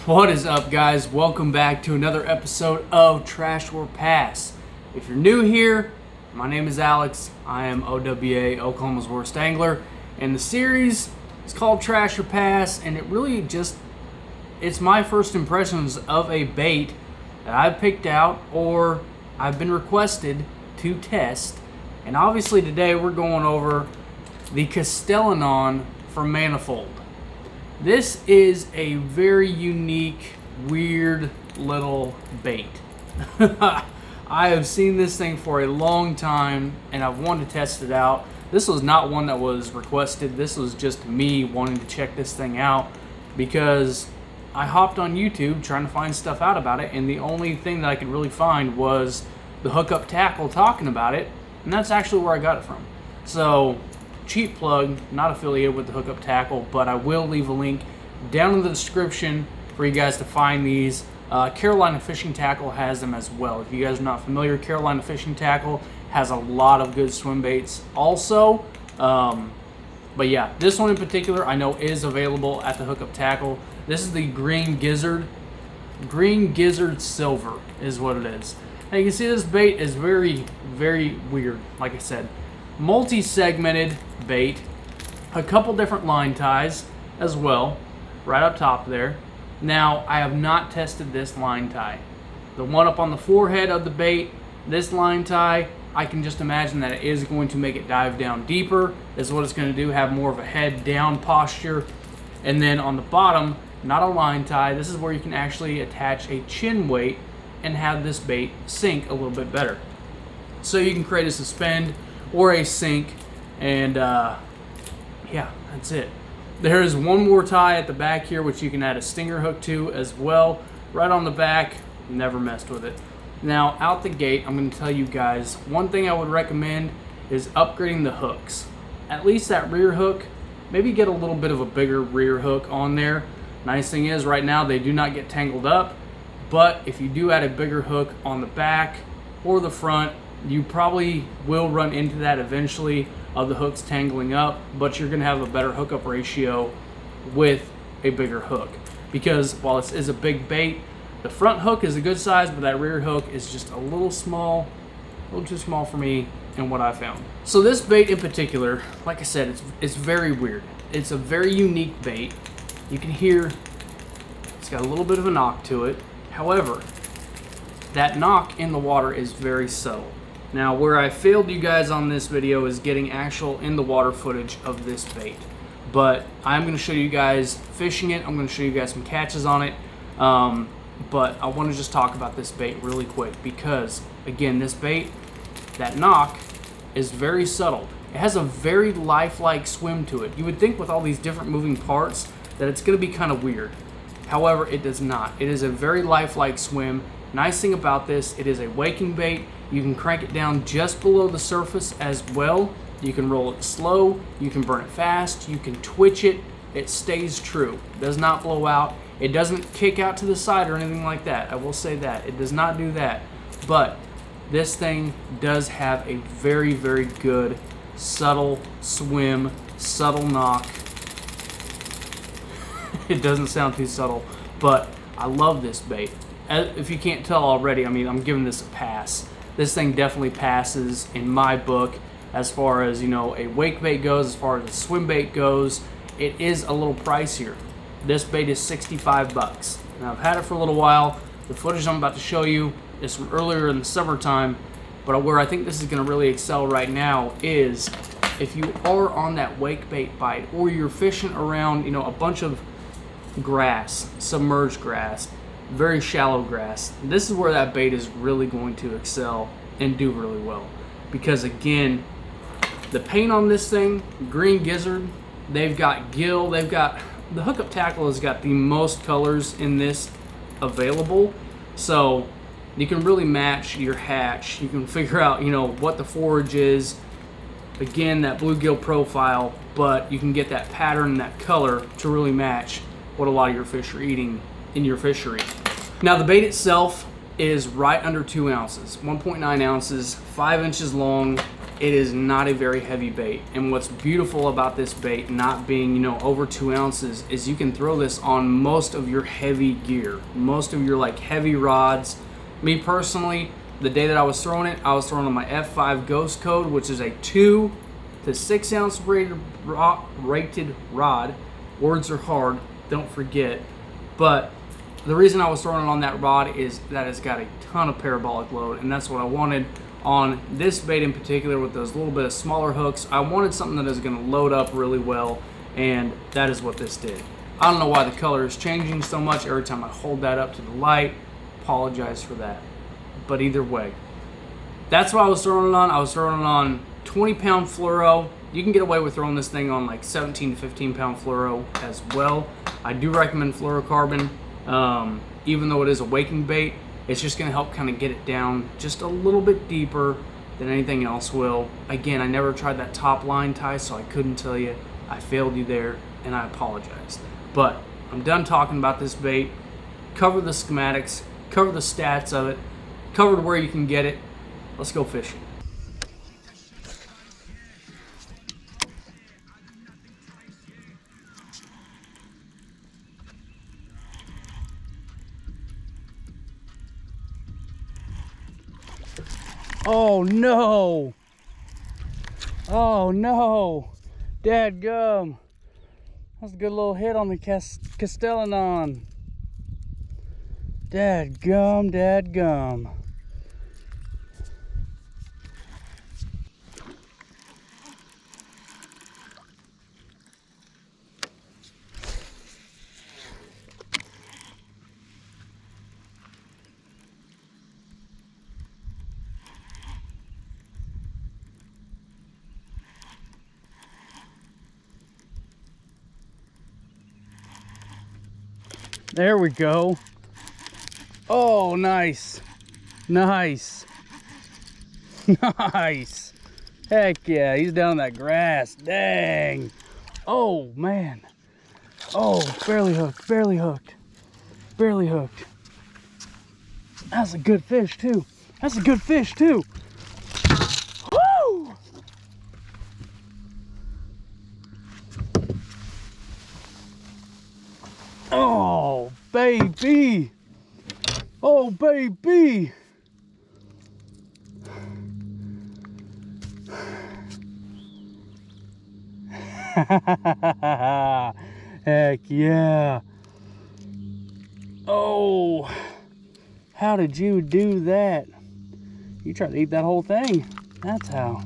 What is up, guys? Welcome back to another episode of Trash or Pass. If you're new here, my name is Alex. I am OWA, Oklahoma's Worst Angler, and the series is called Trash or Pass, and it's my first impressions of a bait that I've picked out or I've been requested to test. And obviously today we're going over the Castellanon from Manifold. This is a very unique, weird little bait. I have seen this thing for a long time and I've wanted to test it out. This was not one that was requested. This was just me wanting to check this thing out because I hopped on YouTube trying to find stuff out about it, and the only thing that I could really find was the Hookup Tackle talking about it, and that's actually where I got it from. So, cheap plug, not affiliated with the Hookup Tackle, but I will leave a link down in the description for you guys to find these. Carolina Fishing Tackle has them as well. If you guys are not familiar, Carolina Fishing Tackle has a lot of good swim baits also. But yeah, this one in particular I know is available at the Hookup Tackle. This is the Green Gizzard. Green Gizzard Silver is what it is. Now you can see this bait is very, very weird. Like I said, multi-segmented bait, a couple different line ties as well, right up top there. Now, I have not tested this line tie. The one up on the forehead of the bait, this line tie, I can just imagine that it is going to make it dive down deeper. This is what it's going to do, have more of a head down posture. And then on the bottom, not a line tie, this is where you can actually attach a chin weight and have this bait sink a little bit better. So you can create a suspend or a sink, and yeah, that's it. There is one more tie at the back here which you can add a stinger hook to as well, right on the back. Never messed with it. Now out the gate, I'm going to tell you guys, one thing I would recommend is upgrading the hooks. At least that rear hook, maybe get a little bit of a bigger rear hook on there. Nice thing is right now they do not get tangled up, but if you do add a bigger hook on the back or the front, you probably will run into that eventually of the hooks tangling up, but you're going to have a better hookup ratio with a bigger hook. Because while this is a big bait, the front hook is a good size, but that rear hook is just a little small, a little too small for me and what I found. So this bait in particular, like I said, it's very weird. It's a very unique bait. You can hear it's got a little bit of a knock to it. However, that knock in the water is very subtle. Now, where I failed you guys on this video is getting actual in the water footage of this bait. But I'm going to show you guys fishing it. I'm going to show you guys some catches on it. But I want to just talk about this bait really quick because, again, this bait, that knock is very subtle. It has a very lifelike swim to it. You would think with all these different moving parts that it's going to be kind of weird. However, it does not. It is a very lifelike swim. Nice thing about this, it is a waking bait. You can crank it down just below the surface as well. You can roll it slow, you can burn it fast, you can twitch it. It stays true. It does not blow out. It doesn't kick out to the side or anything like that. I will say that. It does not do that. But this thing does have a very, very good subtle swim, subtle knock. It doesn't sound too subtle, but I love this bait. If you can't tell already, I mean, I'm giving this a pass. This thing definitely passes in my book as far as, you know, a wake bait goes, as far as a swim bait goes. It is a little pricier. This bait is 65 bucks. Now, I've had it for a little while. The footage I'm about to show you is from earlier in the summertime, but where I think this is going to really excel right now is if you are on that wake bait bite or you're fishing around, you know, a bunch of grass, submerged grass, very shallow grass. This is where that bait is really going to excel and do really well. Because again, the paint on this thing, Green Gizzard, they've got gill, they've got, the Hookup Tackle has got the most colors in this available. So you can really match your hatch. You can figure out, you know, what the forage is. Again, that bluegill profile, but you can get that pattern, that color to really match what a lot of your fish are eating in your fishery. Now the bait itself is right under 2 ounces, 1.9 ounces, 5 inches long. it is not a very heavy bait. And what's beautiful about this bait not being, you know, over 2 ounces is you can throw this on most of your heavy gear, most of your like heavy rods. Me personally, the day that I was throwing it on my F5 Ghost Code, which is a 2 to 6 ounce rated rod. Words are hard, don't forget. But the reason I was throwing it on that rod is that it's got a ton of parabolic load, and that's what I wanted on this bait in particular with those little bit of smaller hooks. I wanted something that is going to load up really well, and that is what this did. I don't know why the color is changing so much every time I hold that up to the light. Apologize for that. But either way, that's what I was throwing it on. I was throwing it on 20-pound fluoro. You can get away with throwing this thing on like 17 to 15-pound fluoro as well. I do recommend fluorocarbon. Even though it is a waking bait, it's just going to help kind of get it down just a little bit deeper than anything else will. Again, I never tried that top line tie, so I couldn't tell you. I failed you there, and I apologize. But I'm done talking about this bait. Cover the schematics, cover the stats of it, covered where you can get it. Let's go fishing. Oh no! Oh no! Dadgum! That's a good little hit on the Castellanon. Dadgum, dadgum. There we go. Oh, nice. Nice. Nice. Heck yeah, he's down in that grass. Dang. Oh, man. Oh, barely hooked, barely hooked. Barely hooked. That's a good fish, too. That's a good fish, too. Woo! Oh, baby. Oh, baby. Heck yeah. Oh, how did you do that? You tried to eat that whole thing. That's how.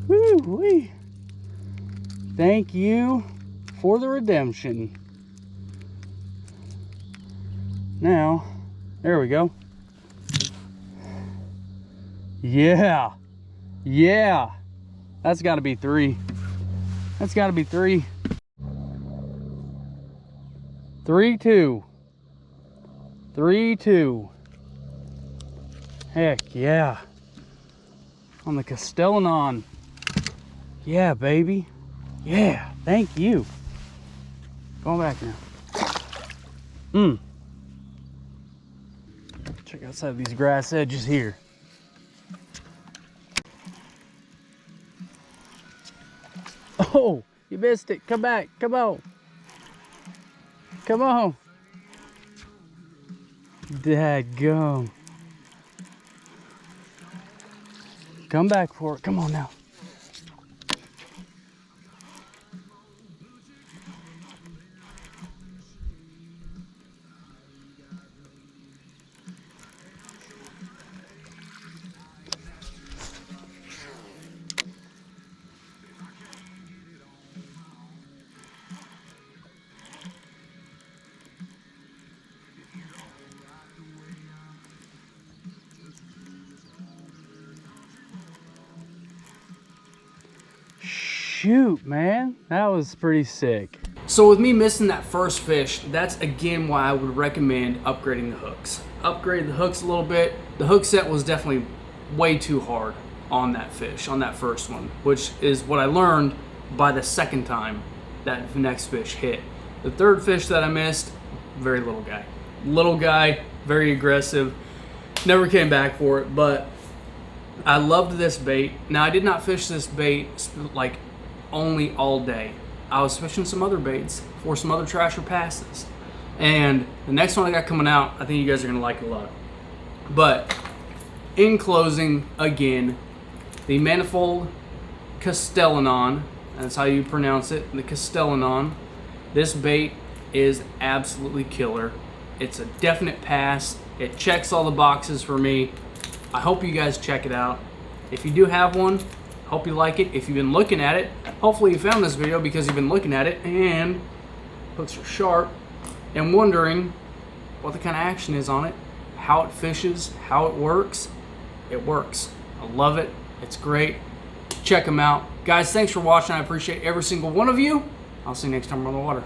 Woo-wee. Thank you for the redemption. Now, there we go. Yeah. Yeah. That's got to be 3. That's got to be 3. 3-2. 3-2. Heck yeah. On the Castellanon. Yeah, baby. Yeah. Thank you. Going back now. Check outside these grass edges here. Oh, you missed it. Come back. Come on. Come on. Dadgum. Come back for it. Come on now. Shoot, man, that was pretty sick. So with me missing that first fish, that's again why I would recommend upgrading the hooks. Upgrade the hooks a little bit. The hook set was definitely way too hard on that fish, on that first one, which is what I learned by the second time that next fish hit. The third fish that I missed, very little guy. Little guy, very aggressive. Never came back for it, but I loved this bait. Now, I did not fish this bait like only all day. I was fishing some other baits for some other Trasher passes. And the next one I got coming out, I think you guys are going to like it a lot. But in closing, again, the Manifold Castellanon, that's how you pronounce it, the Castellanon. This bait is absolutely killer. It's a definite pass. It checks all the boxes for me. I hope you guys check it out. If you do have one, hope you like it. If you've been looking at it, hopefully you found this video because you've been looking at it and hooks are sharp and wondering what the kind of action is on it, how it fishes, how it works. It works. I love it. It's great. Check them out. Guys, thanks for watching. I appreciate every single one of you. I'll see you next time on the water.